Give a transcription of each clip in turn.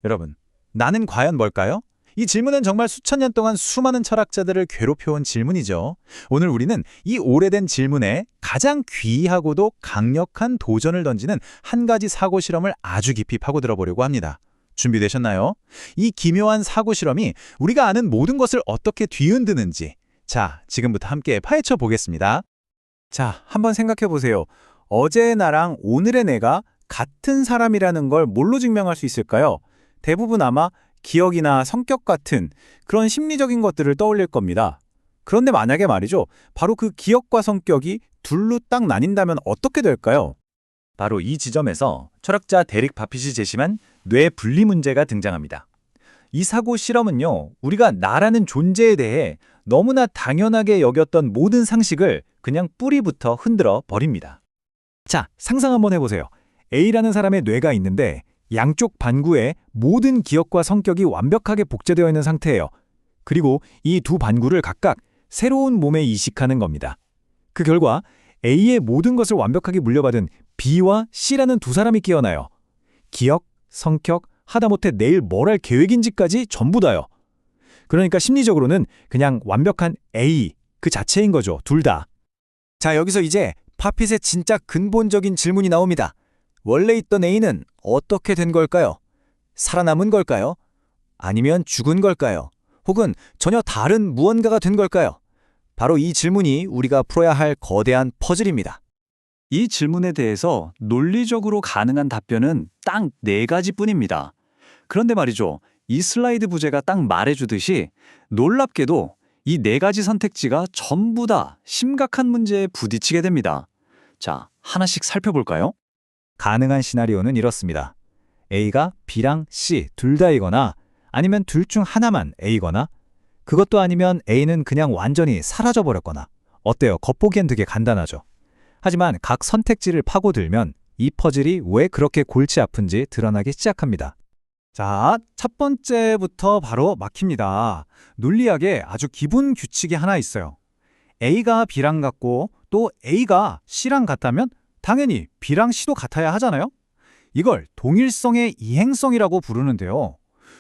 여러분, 나는 과연 뭘까요? 이 질문은 정말 수천 년 동안 수많은 철학자들을 괴롭혀온 질문이죠. 오늘 우리는 이 오래된 질문에 가장 귀하고도 강력한 도전을 던지는 한 가지 사고 실험을 아주 깊이 파고들어 보려고 합니다. 준비되셨나요? 이 기묘한 사고 실험이 우리가 아는 모든 것을 어떻게 뒤흔드는지, 자, 지금부터 함께 파헤쳐 보겠습니다. 자, 한번 생각해 보세요. 어제의 나랑 오늘의 내가 같은 사람이라는 걸 뭘로 증명할 수 있을까요? 대부분 아마 기억이나 성격 같은 그런 심리적인 것들을 떠올릴 겁니다. 그런데 만약에 말이죠, 바로 그 기억과 성격이 둘로 딱 나뉜다면 어떻게 될까요? 바로 이 지점에서 철학자 데릭 바핏이 제시한 뇌 분리 문제가 등장합니다. 이 사고 실험은요, 우리가 나라는 존재에 대해 너무나 당연하게 여겼던 모든 상식을 그냥 뿌리부터 흔들어 버립니다. 자, 상상 한번 해보세요. A라는 사람의 뇌가 있는데 양쪽 반구에 모든 기억과 성격이 완벽하게 복제되어 있는 상태예요. 그리고 이 두 반구를 각각 새로운 몸에 이식하는 겁니다. 그 결과 A의 모든 것을 완벽하게 물려받은 B와 C라는 두 사람이 깨어나요. 기억, 성격, 하다못해 내일 뭘 할 계획인지까지 전부 다요. 그러니까 심리적으로는 그냥 완벽한 A 그 자체인 거죠, 둘 다. 자, 여기서 이제 파핏의 진짜 근본적인 질문이 나옵니다. 원래 있던 A는 어떻게 된 걸까요? 살아남은 걸까요? 아니면 죽은 걸까요? 혹은 전혀 다른 무언가가 된 걸까요? 바로 이 질문이 우리가 풀어야 할 거대한 퍼즐입니다. 이 질문에 대해서 논리적으로 가능한 답변은 딱 4가지뿐입니다. 그런데 말이죠, 이 슬라이드 부제가 딱 말해주듯이 놀랍게도 이 4가지 선택지가 전부 다 심각한 문제에 부딪히게 됩니다. 자, 하나씩 살펴볼까요? 가능한 시나리오는 이렇습니다. A가 B랑 C 둘 다이거나 아니면 둘 중 하나만 A거나 그것도 아니면 A는 그냥 완전히 사라져버렸거나 어때요? 겉보기엔 되게 간단하죠. 하지만 각 선택지를 파고들면 이 퍼즐이 왜 그렇게 골치 아픈지 드러나기 시작합니다. 자, 첫 번째부터 바로 막힙니다. 논리학에 아주 기본 규칙이 하나 있어요. A가 B랑 같고 또 A가 C랑 같다면 당연히 B랑 C도 같아야 하잖아요? 이걸 동일성의 이행성이라고 부르는데요.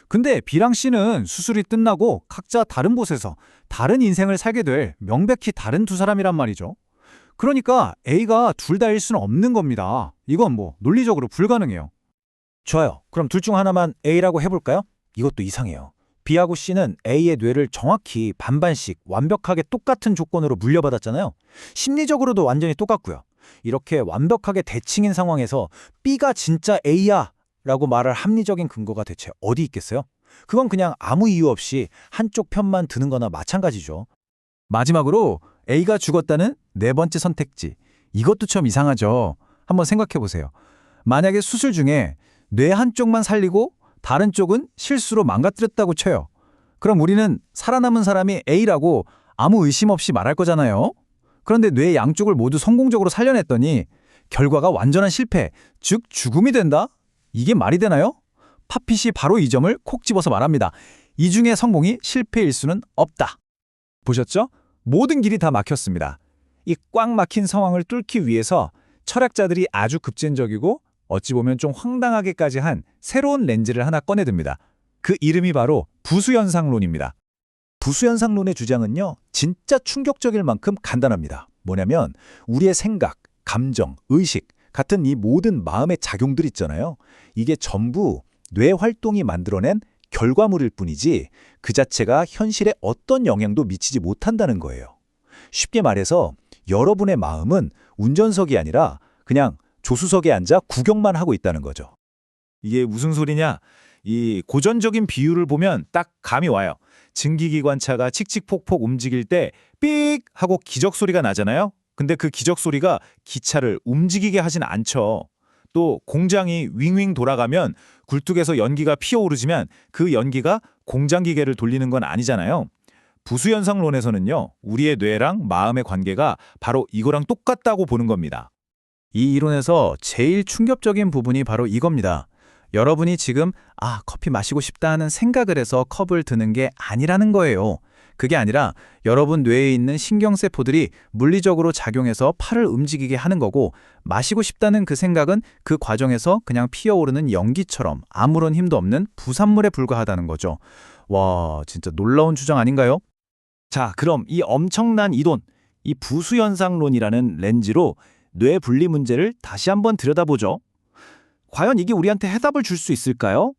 근데 B랑 C는 수술이 끝나고 각자 다른 곳에서 다른 인생을 살게 될 명백히 다른 두 사람이란 말이죠. 그러니까 A가 둘 다일 수는 없는 겁니다. 이건 논리적으로 불가능해요. 좋아요. 그럼 둘 중 하나만 A라고 해볼까요? 이것도 이상해요. B하고 C는 A의 뇌를 정확히 반반씩 완벽하게 똑같은 조건으로 물려받았잖아요. 심리적으로도 완전히 똑같고요. 이렇게 완벽하게 대칭인 상황에서 B가 진짜 A야 라고 말할 합리적인 근거가 대체 어디 있겠어요? 그건 그냥 아무 이유 없이 한쪽 편만 드는 거나 마찬가지죠. 마지막으로 A가 죽었다는 네 번째 선택지. 이것도 좀 이상하죠. 한번 생각해 보세요. 만약에 수술 중에 뇌 한쪽만 살리고 다른 쪽은 실수로 망가뜨렸다고 쳐요. 그럼 우리는 살아남은 사람이 A라고 아무 의심 없이 말할 거잖아요. 그런데 뇌 양쪽을 모두 성공적으로 살려냈더니 결과가 완전한 실패, 즉 죽음이 된다? 이게 말이 되나요? 파핏이 바로 이 점을 콕 집어서 말합니다. 이 중에 성공이 실패일 수는 없다. 보셨죠? 모든 길이 다 막혔습니다. 이 꽉 막힌 상황을 뚫기 위해서 철학자들이 아주 급진적이고 어찌 보면 좀 황당하게까지 한 새로운 렌즈를 하나 꺼내듭니다. 그 이름이 바로 부수현상론입니다. 부수현상론의 주장은요, 진짜 충격적일 만큼 간단합니다. 뭐냐면 우리의 생각, 감정, 의식 같은 이 모든 마음의 작용들 있잖아요. 이게 전부 뇌 활동이 만들어낸 결과물일 뿐이지 그 자체가 현실에 어떤 영향도 미치지 못한다는 거예요. 쉽게 말해서 여러분의 마음은 운전석이 아니라 그냥 조수석에 앉아 구경만 하고 있다는 거죠. 이게 무슨 소리냐? 이 고전적인 비유를 보면 딱 감이 와요. 증기기관차가 칙칙폭폭 움직일 때 삑 하고 기적 소리가 나잖아요. 근데 그 기적 소리가 기차를 움직이게 하진 않죠. 또 공장이 윙윙 돌아가면 굴뚝에서 연기가 피어오르지만 그 연기가 공장 기계를 돌리는 건 아니잖아요. 부수현상론에서는요, 우리의 뇌랑 마음의 관계가 바로 이거랑 똑같다고 보는 겁니다. 이 이론에서 제일 충격적인 부분이 바로 이겁니다. 여러분이 지금 커피 마시고 싶다 하는 생각을 해서 컵을 드는 게 아니라는 거예요. 그게 아니라 여러분 뇌에 있는 신경세포들이 물리적으로 작용해서 팔을 움직이게 하는 거고, 마시고 싶다는 그 생각은 그 과정에서 그냥 피어오르는 연기처럼 아무런 힘도 없는 부산물에 불과하다는 거죠. 와, 진짜 놀라운 주장 아닌가요? 자, 그럼 이 엄청난 이론, 이 부수현상론이라는 렌즈로 뇌 분리 문제를 다시 한번 들여다보죠. 과연 이게 우리한테 해답을 줄 수 있을까요?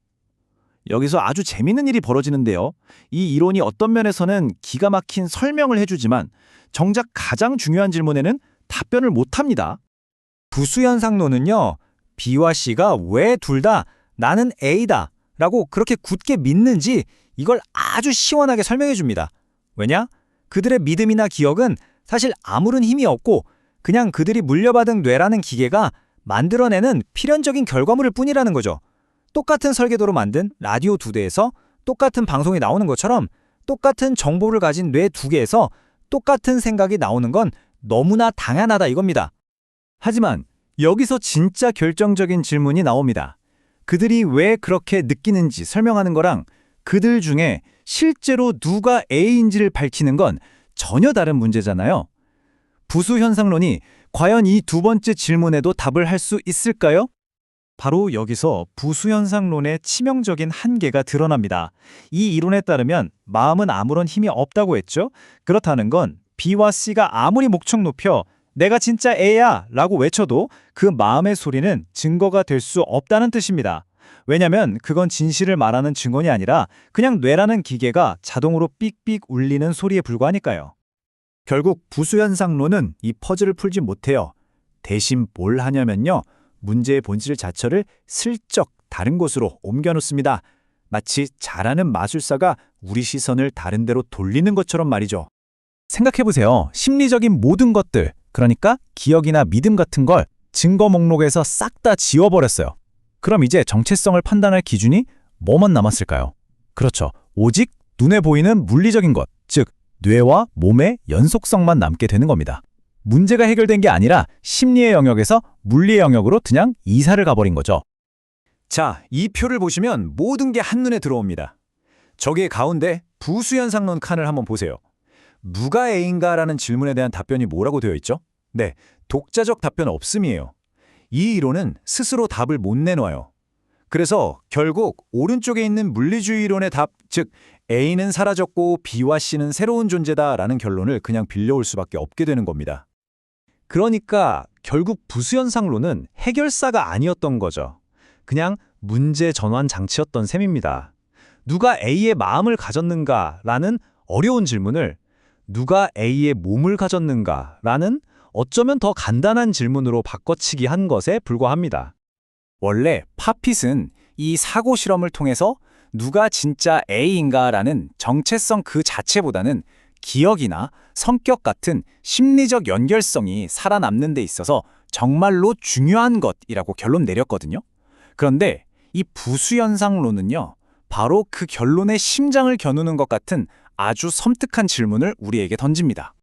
여기서 아주 재밌는 일이 벌어지는데요. 이 이론이 어떤 면에서는 기가 막힌 설명을 해주지만 정작 가장 중요한 질문에는 답변을 못합니다. 부수현상론은요, B와 C가 왜 둘 다 나는 A다 라고 그렇게 굳게 믿는지 이걸 아주 시원하게 설명해 줍니다. 왜냐? 그들의 믿음이나 기억은 사실 아무런 힘이 없고 그냥 그들이 물려받은 뇌라는 기계가 만들어내는 필연적인 결과물일 뿐이라는 거죠. 똑같은 설계도로 만든 라디오 2대에서 똑같은 방송이 나오는 것처럼 똑같은 정보를 가진 뇌 2개에서 똑같은 생각이 나오는 건 너무나 당연하다 이겁니다. 하지만 여기서 진짜 결정적인 질문이 나옵니다. 그들이 왜 그렇게 느끼는지 설명하는 거랑 그들 중에 실제로 누가 A인지를 밝히는 건 전혀 다른 문제잖아요. 부수현상론이 과연 이 두 번째 질문에도 답을 할 수 있을까요? 바로 여기서 부수현상론의 치명적인 한계가 드러납니다. 이 이론에 따르면 마음은 아무런 힘이 없다고 했죠? 그렇다는 건 B와 C가 아무리 목청 높여 내가 진짜 A야 라고 외쳐도 그 마음의 소리는 증거가 될 수 없다는 뜻입니다. 왜냐면 그건 진실을 말하는 증언이 아니라 그냥 뇌라는 기계가 자동으로 삑삑 울리는 소리에 불과하니까요. 결국 부수현상론은 이 퍼즐을 풀지 못해요. 대신 뭘 하냐면요, 문제의 본질 자체를 슬쩍 다른 곳으로 옮겨놓습니다. 마치 잘하는 마술사가 우리 시선을 다른 데로 돌리는 것처럼 말이죠. 생각해보세요. 심리적인 모든 것들, 그러니까 기억이나 믿음 같은 걸 증거 목록에서 싹 다 지워버렸어요. 그럼 이제 정체성을 판단할 기준이 뭐만 남았을까요? 그렇죠. 오직 눈에 보이는 물리적인 것, 즉 뇌와 몸의 연속성만 남게 되는 겁니다. 문제가 해결된 게 아니라 심리의 영역에서 물리의 영역으로 그냥 이사를 가버린 거죠. 자, 이 표를 보시면 모든 게 한눈에 들어옵니다. 저기 가운데 부수현상론 칸을 한번 보세요. 누가 A인가라는 질문에 대한 답변이 뭐라고 되어 있죠? 네, 독자적 답변 없음이에요. 이 이론은 스스로 답을 못 내놔요. 그래서 결국 오른쪽에 있는 물리주의 이론의 답, 즉 A는 사라졌고 B와 C는 새로운 존재다라는 결론을 그냥 빌려올 수밖에 없게 되는 겁니다. 그러니까 결국 부수현상론은 해결사가 아니었던 거죠. 그냥 문제 전환 장치였던 셈입니다. 누가 A의 마음을 가졌는가라는 어려운 질문을 누가 A의 몸을 가졌는가라는 어쩌면 더 간단한 질문으로 바꿔치기 한 것에 불과합니다. 원래 팝핏은 이 사고 실험을 통해서 누가 진짜 A인가라는 정체성 그 자체보다는 기억이나 성격 같은 심리적 연결성이 살아남는 데 있어서 정말로 중요한 것이라고 결론 내렸거든요. 그런데 이 부수현상론은요, 바로 그 결론의 심장을 겨누는 것 같은 아주 섬뜩한 질문을 우리에게 던집니다.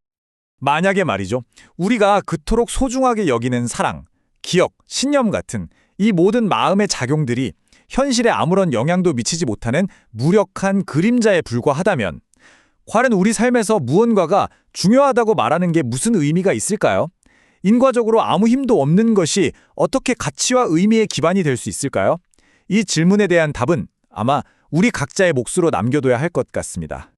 만약에 말이죠, 우리가 그토록 소중하게 여기는 사랑, 기억, 신념 같은 이 모든 마음의 작용들이 현실에 아무런 영향도 미치지 못하는 무력한 그림자에 불과하다면 과연 우리 삶에서 무언가가 중요하다고 말하는 게 무슨 의미가 있을까요? 인과적으로 아무 힘도 없는 것이 어떻게 가치와 의미의 기반이 될 수 있을까요? 이 질문에 대한 답은 아마 우리 각자의 몫으로 남겨둬야 할 것 같습니다.